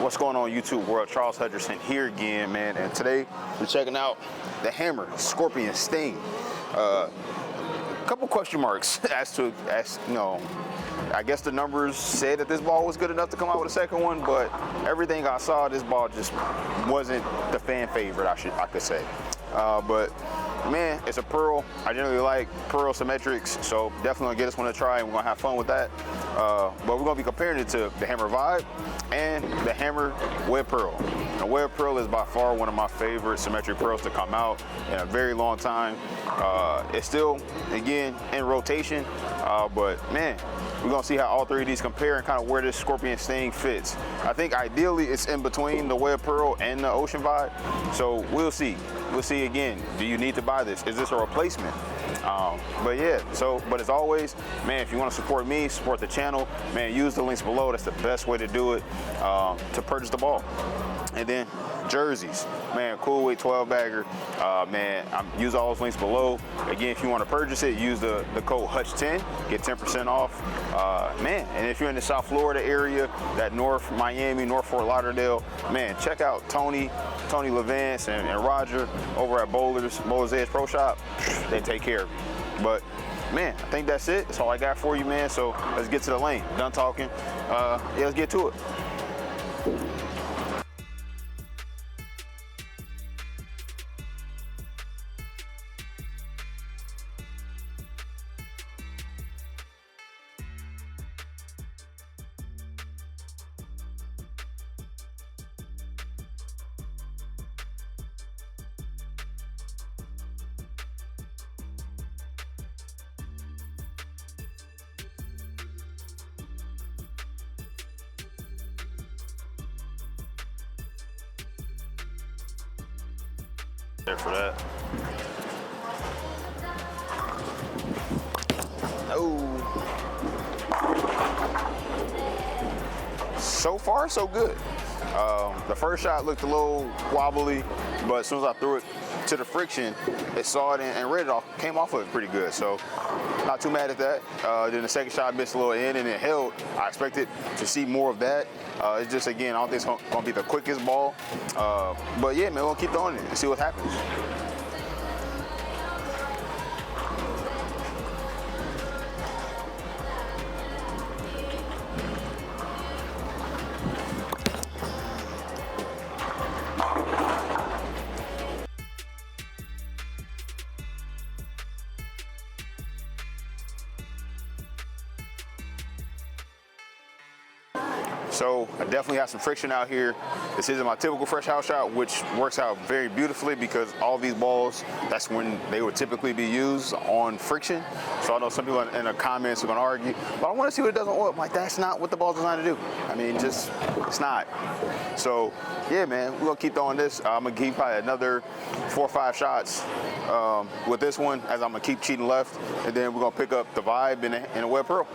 What's going on YouTube world? Charles Hutcherson here again, man, and today we're checking out the Hammer Scorpion Sting. A couple question marks as you know, I guess the numbers said that this ball was good enough to come out with a second one, but everything I saw, this ball just wasn't the fan favorite, I could say. But man, it's a pearl. I generally like pearl symmetrics, so definitely gonna get this one a try, and we're gonna have fun with that. But we're gonna be comparing it to the Hammer Vibe and the Hammer Web Pearl. The Web Pearl is by far one of my favorite symmetric pearls to come out in a very long time. It's still, again, in rotation, but man, we're gonna see how all three of these compare and kind of where this Scorpion Sting fits. I think ideally it's in between the Web Pearl and the Ocean Vibe, so we'll see. We'll see again, do you need to buy this? Is this a replacement? But yeah, but as always, man, if you want to support me, support the channel, man, use the links below. That's the best way to do it, to purchase the ball. And then jerseys, man, cool weight 12 bagger, man, use all those links below. Again, if you want to purchase it, use the code HUTCH10, get 10% off, man. And if you're in the South Florida area, that North Miami, North Fort Lauderdale, man, check out Tony Levance and Roger over at Bowlers Edge Pro Shop. They take care of you. But man, I think that's it. That's all I got for you, man. So let's get to the lane. Done talking. Yeah, let's get to it. There for that. Oh. So far, so good. The first shot looked a little wobbly, but as soon as I threw it to the friction, it saw it and read it off, came off of it pretty good. So not too mad at that. Then the second shot missed a little in and it held. I expected to see more of that. It's just, again, I don't think it's gonna be the quickest ball. But yeah, man, we'll keep throwing it and see what happens. So I definitely have some friction out here. This isn't my typical fresh house shot, which works out very beautifully because all these balls, that's when they would typically be used, on friction. So I know some people in the comments are gonna argue, but I wanna see what it does on oil. I'm like, that's not what the ball's designed to do. I mean, just, it's not. So yeah, man, we're gonna keep throwing this. I'm gonna keep probably another 4 or 5 shots with this one, as I'm gonna keep cheating left, and then we're gonna pick up the Vibe and the Web Pearl.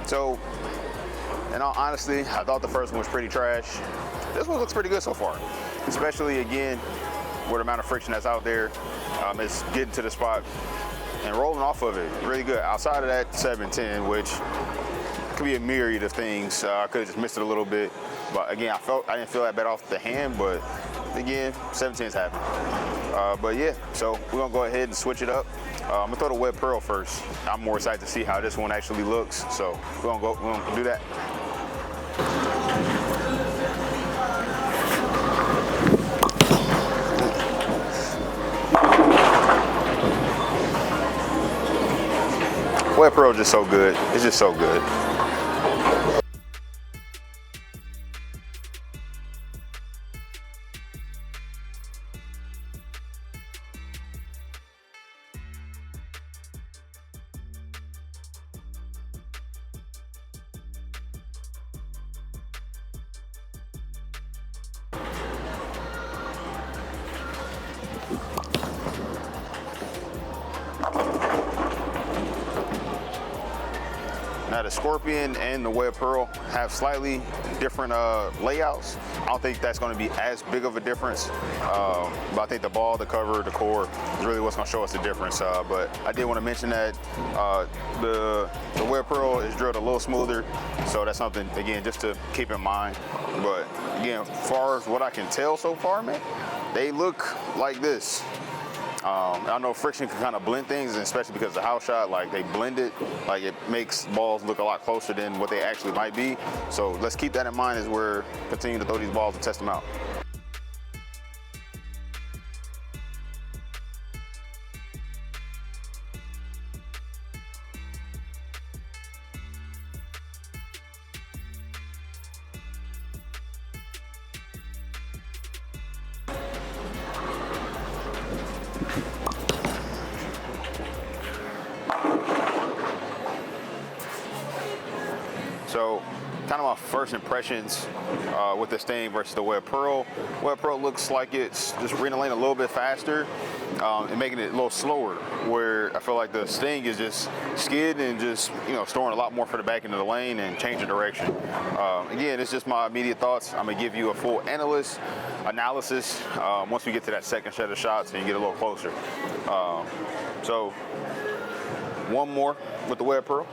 So, in all honesty, I thought the first one was pretty trash. This one looks pretty good so far, especially, again, with the amount of friction that's out there. It's getting to the spot and rolling off of it really good. Outside of that 7-10, which could be a myriad of things. I could have just missed it a little bit. But again, I didn't feel that bad off the hand, but again, 7-10's happened. But yeah, so we're gonna go ahead and switch it up. I'm gonna throw the Web Pearl first. I'm more excited to see how this one actually looks. So we're gonna do that. Web Pearl is just so good. It's just so good. Now the Scorpion and the Web Pearl have slightly different layouts. I don't think that's going to be as big of a difference, but I think the ball, the cover, the core is really what's going to show us the difference. But I did want to mention that the Web Pearl is drilled a little smoother, so that's something, again, just to keep in mind. But again, as far as what I can tell so far, man, they look like this. I know friction can kind of blend things, and especially because the house shot, like they blend it, like it makes balls look a lot closer than what they actually might be. So let's keep that in mind as we're continuing to throw these balls and test them out. So, kind of my first impressions with the Sting versus the Web Pearl. Web Pearl looks like it's just reading the lane a little bit faster and making it a little slower, where I feel like the Sting is just skidding and just, you know, storing a lot more for the back end of the lane and changing direction. Again, it's just my immediate thoughts. I'm gonna give you a full analysis once we get to that second set of shots and you get a little closer. So, one more with the Web Pearl.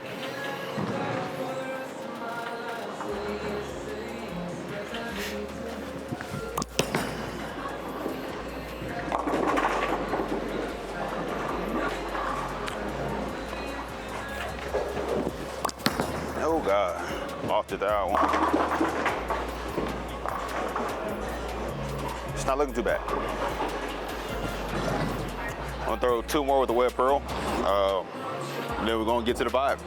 Oh God, off to that one. It's not looking too bad. I'm gonna throw two more with the Web Pearl. Then we're gonna get to the vibe.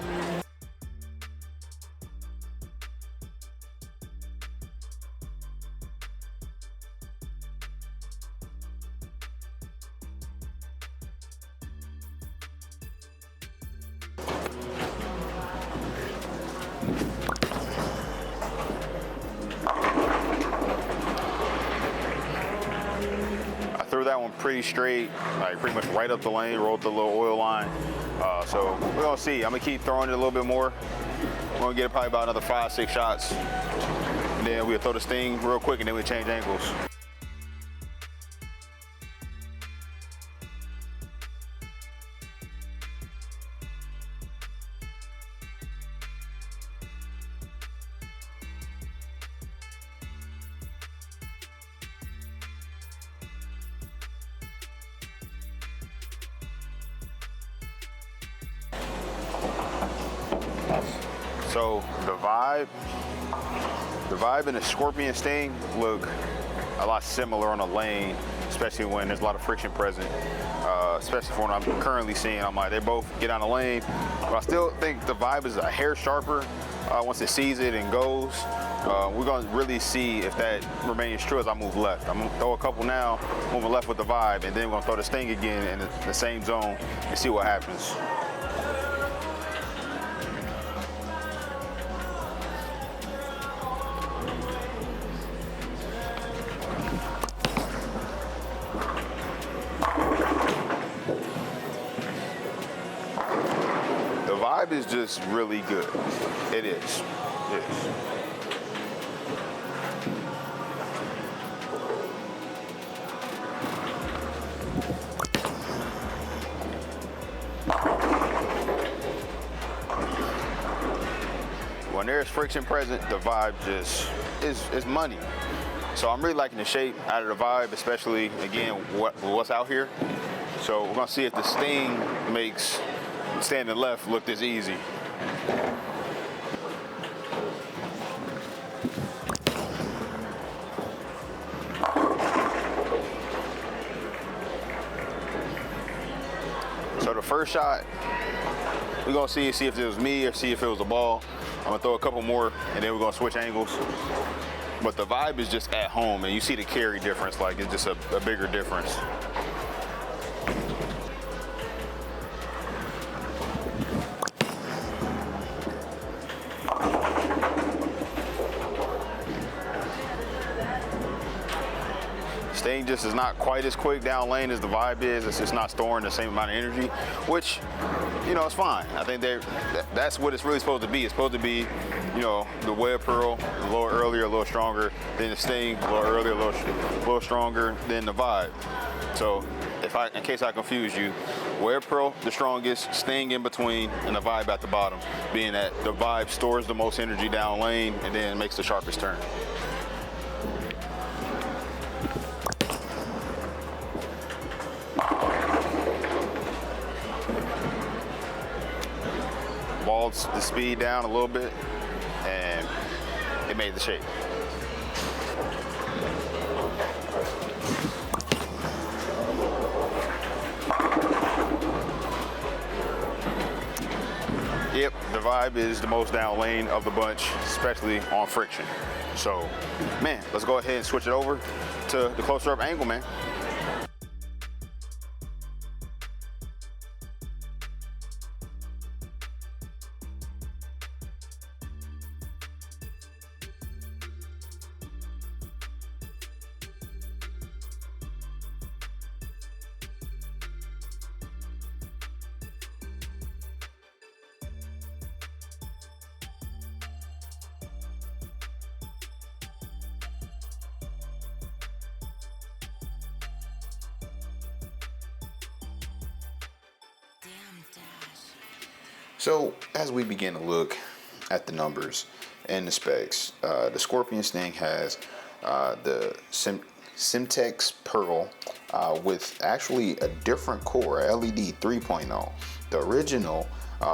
Threw that one pretty straight, like pretty much right up the lane, rolled the little oil line. So we're gonna see. I'm gonna keep throwing it a little bit more. We're gonna get it probably about another 5-6 shots. And then we'll throw the Sting real quick and then we'll change angles. So the vibe and the Scorpion Sting look a lot similar on the lane, especially when there's a lot of friction present, especially for what I'm currently seeing. I'm like, they both get on the lane, but I still think the vibe is a hair sharper once it sees it and goes. We're gonna really see if that remains true as I move left. I'm gonna throw a couple now, moving left with the vibe, and then we're gonna throw the Sting again in the same zone and see what happens. The vibe is just really good. It is. It is. When there's friction present, the vibe just is money. So I'm really liking the shape out of the vibe, especially, again, what's out here. So we're gonna see if the Sting makes standing left look this easy. So the first shot, we're gonna see if it was me or see if it was the ball. I'm gonna throw a couple more and then we're gonna switch angles. But the vibe is just at home and you see the carry difference, like it's just a bigger difference. Sting sting just is not quite as quick down lane as the Vibe is. It's just not storing the same amount of energy, which, you know, it's fine. I think that's what it's really supposed to be. It's supposed to be, you know, the Web Pearl a little earlier, a little stronger than the Sting, a little earlier, a little stronger than the Vibe. So in case I confuse you, Web Pearl the strongest, Sting in between, and the Vibe at the bottom, being that the Vibe stores the most energy down lane and then makes the sharpest turn. Balled the speed down a little bit, and it made the shape. Yep, the Vibe is the most down lane of the bunch, especially on friction. So, man, let's go ahead and switch it over to the closer up angle, man. So as we begin to look at the numbers and the specs, the Scorpion Sting has the Semtex Pearl with actually a different core, LED 3.0. The original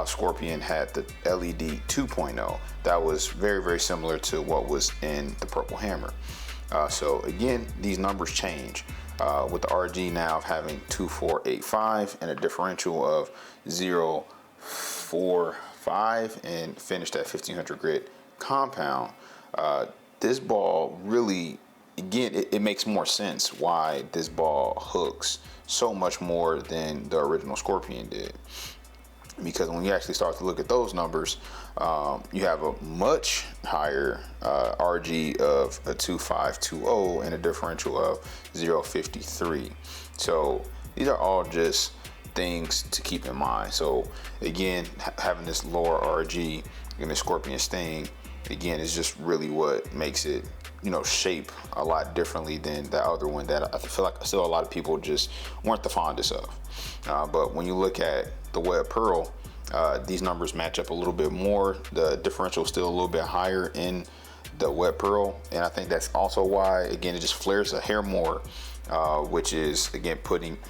Scorpion had the LED 2.0. That was very, very similar to what was in the Purple Hammer. So again, these numbers change. With the RG now having 2485 and a differential of 0.45 and finished at 1500 grit compound, this ball really, again, it makes more sense why this ball hooks so much more than the original Scorpion did. Because when you actually start to look at those numbers, you have a much higher RG of a 2520 and a differential of 0.53. So these are all just things to keep in mind. So again, having this lower RG in the Scorpion Sting, again, is just really what makes it, you know, shape a lot differently than the other one that I feel like still a lot of people just weren't the fondest of. But when you look at the Web Pearl, these numbers match up a little bit more. The differential is still a little bit higher in the Web Pearl, and I think that's also why, again, it just flares a hair more, which is, again,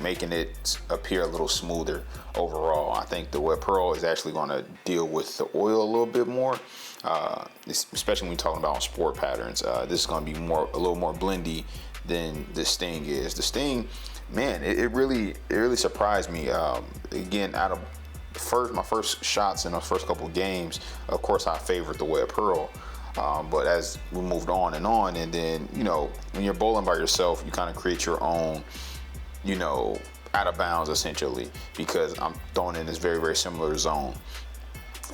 making it appear a little smoother overall. I think the Web Pearl is actually going to deal with the oil a little bit more, especially when you're talking about sport patterns. This is going to be a little more blendy than the Sting is. The Sting, man, it really surprised me. Again, out of my first shots in those first couple of games, of course I favored the Web Pearl, but as we moved on, and then, you know, when you're bowling by yourself, you kind of create your own, you know, out of bounds essentially, because I'm throwing in this very, very similar zone.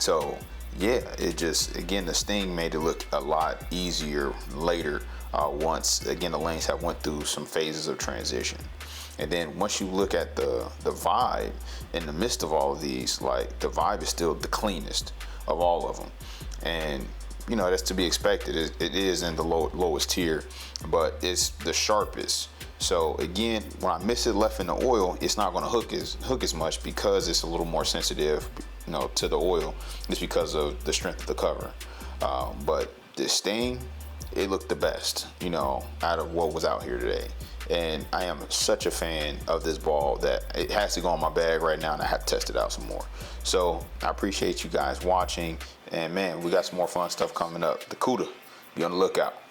So yeah, it just, again, the Sting made it look a lot easier later, once, again, the lanes have went through some phases of transition. And then once you look at the Vibe, in the midst of all of these, like, the Vibe is still the cleanest of all of them. And, you know, that's to be expected. It is in the lowest tier, but it's the sharpest. So again, when I miss it left in the oil, it's not going to hook as much, because it's a little more sensitive, you know, to the oil, just because of the strength of the cover. But this Sting, it looked the best, you know, out of what was out here today. And I am such a fan of this ball that it has to go in my bag right now, and I have to test it out some more. So I appreciate you guys watching, and man, we got some more fun stuff coming up. The CUDA, be on the lookout.